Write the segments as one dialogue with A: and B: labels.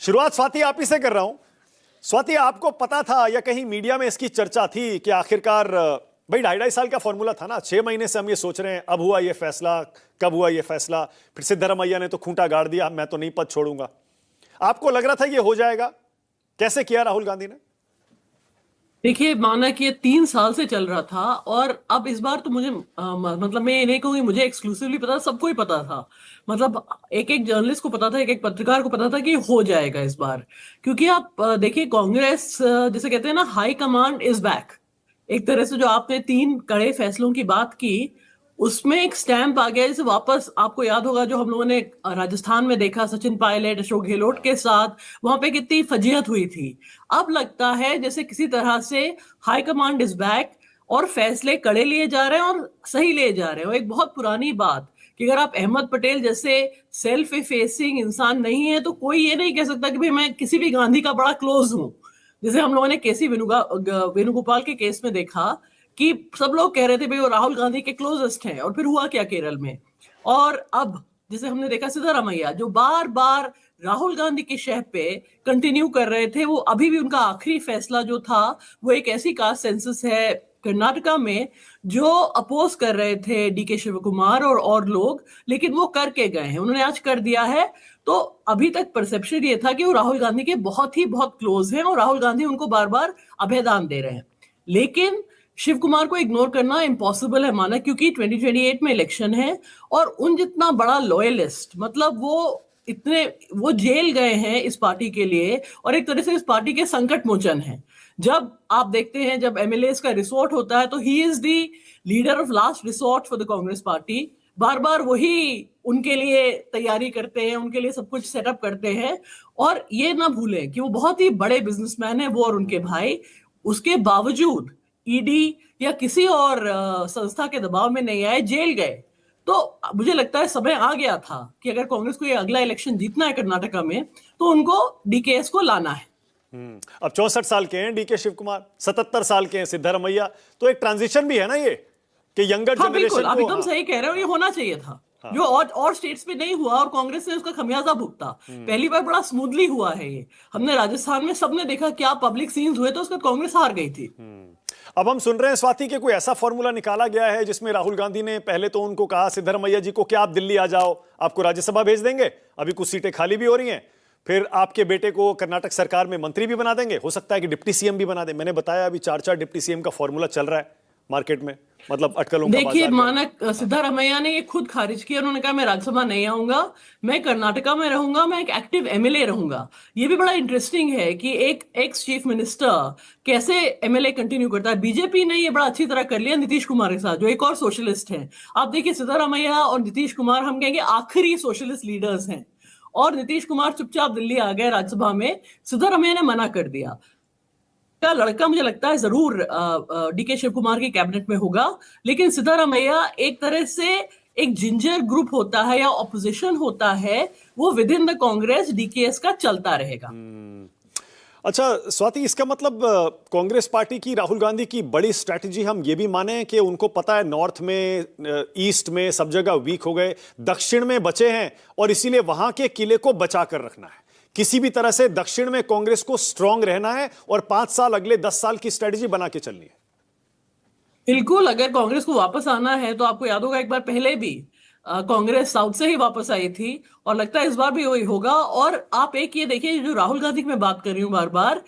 A: शुरुआत स्वाति आप ही से कर रहा हूं। स्वाति, आपको पता था या कहीं मीडिया में इसकी चर्चा थी कि आखिरकार भाई 2.5 साल का फॉर्मूला था ना, 6 महीने से हम ये सोच रहे हैं, अब हुआ ये फैसला, कब हुआ ये फैसला, फिर सिद्धरामैया ने तो खूंटा गाड़ दिया, मैं तो नहीं पद छोड़ूंगा। आपको लग रहा था ये हो जाएगा? कैसे किया राहुल गांधी ने?
B: देखिए, माना कि ये 3 साल से चल रहा था और अब इस बार तो मुझे मतलब मैं ये नहीं कहूंगी मुझे एक्सक्लूसिवली पता था, सबको ही पता था। मतलब एक एक जर्नलिस्ट को पता था, एक एक पत्रकार को पता था कि हो जाएगा इस बार। क्योंकि आप देखिए, कांग्रेस जिसे कहते हैं ना, हाई कमांड इज बैक। एक तरह से जो आपने 3 कड़े फैसलों की बात की, उसमें एक स्टैंप आ गया। जैसे वापस आपको याद होगा जो हम लोगों ने राजस्थान में देखा, सचिन पायलट, अशोक गहलोत के साथ, वहां पे कितनी फजीहत हुई थी। अब लगता है जैसे किसी तरह से हाई कमांड इज बैक और फैसले कड़े लिए जा रहे हैं और सही लिए जा रहे हैं। और एक बहुत पुरानी बात कि अगर आप अहमद पटेल जैसे सेल्फ फेसिंग इंसान नहीं है तो कोई ये नहीं कह सकता कि भाई मैं किसी भी गांधी का बड़ा क्लोज हूं। जैसे हम लोगों ने केसी वेणुगोपाल के केस में देखा कि सब लोग कह रहे थे भाई वो राहुल गांधी के क्लोजेस्ट हैं, और फिर हुआ क्या केरल में। और अब जैसे हमने देखा सिद्धरामैया जो बार बार राहुल गांधी की शह पे कंटिन्यू कर रहे थे, वो अभी भी उनका आखिरी फैसला जो था वो एक ऐसी कास्ट सेंसस है कर्नाटका में जो अपोज कर रहे थे डीके शिव कुमार और लोग, लेकिन वो करके गए हैं, उन्होंने आज कर दिया है। तो अभी तक परसेप्शन ये था कि वो राहुल गांधी के बहुत क्लोज हैं और राहुल गांधी उनको बार बार अभयदान दे रहे हैं। लेकिन शिव कुमार को इग्नोर करना इम्पॉसिबल है माना, क्योंकि 2028 में इलेक्शन है और उन जितना बड़ा लॉयलिस्ट, मतलब वो जेल गए हैं इस पार्टी के लिए और एक तरह से इस पार्टी के संकट मोचन हैं। जब आप देखते हैं जब एमएलए का रिसोर्ट होता है तो he is the leader of last resort for the Congress party. बार बार वही उनके लिए तैयारी करते हैं, उनके लिए सब कुछ सेटअप करते हैं। और ये ना भूलें कि वो बहुत ही बड़े बिजनेसमैन हैं, वो और उनके भाई। उसके बावजूद ईडी या किसी और संस्था के दबाव में नहीं आए, जेल गए। तो मुझे लगता है समय आ गया था कि अगर कांग्रेस को ये अगला इलेक्शन जीतना है कर्नाटका में तो उनको डीकेएस को लाना है।
A: अब 64 साल के हैं डीके शिव कुमार, 77 साल के हैं सिद्धरामैया, तो एक ट्रांजिशन भी है ना ये, कि यंगर
B: हाँ
A: जनरेशन
B: बिल्कुल, आप
A: को।
B: एकदम सही कह रहे हो, ये होना चाहिए था। जो और स्टेट्स में नहीं हुआ और कांग्रेस ने उसका खमियाजा भुगता। पहली बार बड़ा स्मूथली हुआ है ये। हमने राजस्थान में सबने देखा क्या पब्लिक सीन्स हुए, तो उसका कांग्रेस हार गई थी।
A: अब हम सुन रहे हैं स्वाति के कोई ऐसा फॉर्मूला निकाला गया है जिसमें राहुल गांधी ने पहले तो उनको कहा सिद्धरामैया जी को कि आप दिल्ली आ जाओ, आपको राज्यसभा भेज देंगे, अभी कुछ सीटें खाली भी हो रही हैं, फिर आपके बेटे को कर्नाटक सरकार में मंत्री भी बना देंगे, हो सकता है कि डिप्टी सीएम भी बना दे। मैंने बताया अभी 4 डिप्टी सीएम का फॉर्मूला चल रहा है मार्केट में, मतलब अटकलों का
B: देखिए,
A: बाजार है।
B: मानक सिद्धारमैया ने ये खुद खारिज किया। उन्होंने कहा मैं राज्यसभा नहीं आऊंगा, मैं कर्नाटका में रहूंगा, मैं एक एक्टिव एमएलए रहूंगा। ये भी बड़ा इंटरेस्टिंग है कि एक एक्स चीफ मिनिस्टर कैसे एमएलए कंटिन्यू करता है। बीजेपी ने ये बड़ा अच्छी तरह कर लिया नीतीश कुमार के साथ, जो एक और सोशलिस्ट है। आप देखिए, सिद्धारमैया और नीतीश कुमार हम कहेंगे आखिरी सोशलिस्ट लीडर्स हैं, और नीतीश कुमार चुपचाप दिल्ली आ गए राज्यसभा में। सिद्धारमैया ने मना कर दिया। का लड़का मुझे लगता है जरूर डीके शिव कुमार की कैबिनेट में होगा, लेकिन सिद्धारमैया एक तरह से एक जिंजर ग्रुप होता है या ऑपोजिशन होता है, वो with in the Congress DKS का चलता रहेगा।
A: अच्छा स्वाति, इसका मतलब कांग्रेस पार्टी की, राहुल गांधी की बड़ी स्ट्रैटेजी हम ये भी माने कि उनको पता है नॉर्थ में, ईस्ट में सब जगह वीक हो गए, दक्षिण में बचे हैं और इसीलिए वहां के किले को बचा कर रखना है, किसी भी तरह से दक्षिण में कांग्रेस को स्ट्रांग रहना है और 5 साल, अगले 10 साल की स्ट्रेटजी बना के चलनी है।
B: बिल्कुल, अगर कांग्रेस को वापस आना है तो आपको याद होगा एक बार पहले भी कांग्रेस साउथ से ही वापस आई थी, और लगता है इस बार भी वही होगा। और आप एक ये देखिए, जो राहुल गांधी की मैं बात कर रही हूँ बार बार,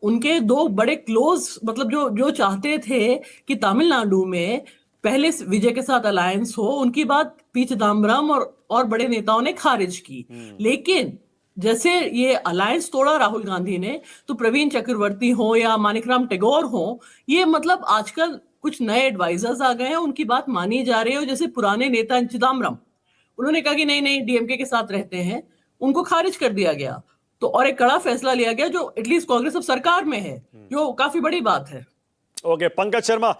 B: उनके 2 बड़े क्लोज, मतलब जो जो चाहते थे कि तमिलनाडु में पहले विजय के साथ अलायंस हो, उनकी बात पी चिदम्बरम और बड़े नेताओं ने खारिज की। लेकिन जैसे ये अलायंस तोड़ा राहुल गांधी ने, तो प्रवीण चक्रवर्ती हो या मानिकराम टेगोर हो, ये मतलब आजकल कुछ नए एडवाइजर्स आ गए हैं, उनकी बात मानी जा रही है। जैसे पुराने नेता चिदम्बरम, उन्होंने कहा कि नहीं नहीं डीएमके के साथ रहते हैं, उनको खारिज कर दिया गया। तो और एक कड़ा फैसला लिया गया जो एटलीस्ट कांग्रेस अब सरकार में है, जो काफी बड़ी बात है।
A: ओके, पंकज शर्मा,